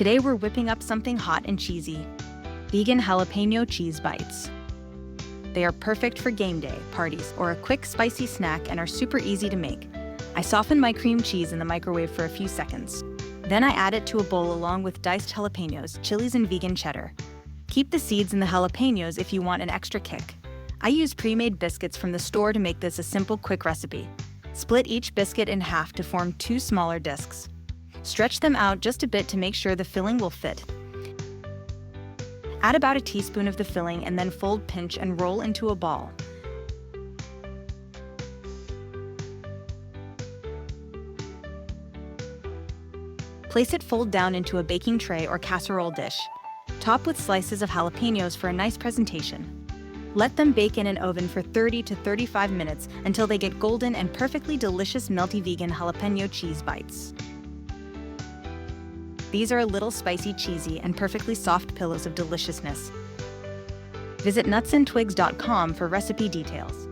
Today we're whipping up something hot and cheesy. Vegan jalapeno cheese bites. They are perfect for game day, parties, or a quick spicy snack and are super easy to make. I soften my cream cheese in the microwave for a few seconds. Then I add it to a bowl along with diced jalapenos, chilies, and vegan cheddar. Keep the seeds in the jalapenos if you want an extra kick. I use pre-made biscuits from the store to make this a simple, quick recipe. Split each biscuit in half to form 2 smaller discs. Stretch them out just a bit to make sure the filling will fit. Add about a teaspoon of the filling and then fold, pinch, and roll into a ball. Place it fold down into a baking tray or casserole dish. Top with slices of jalapenos for a nice presentation. Let them bake in an oven for 30 to 35 minutes until they get golden and perfectly delicious melty vegan jalapeno cheese bites. These are a little spicy, cheesy, and perfectly soft pillows of deliciousness. Visit nutsandtwigs.com for recipe details.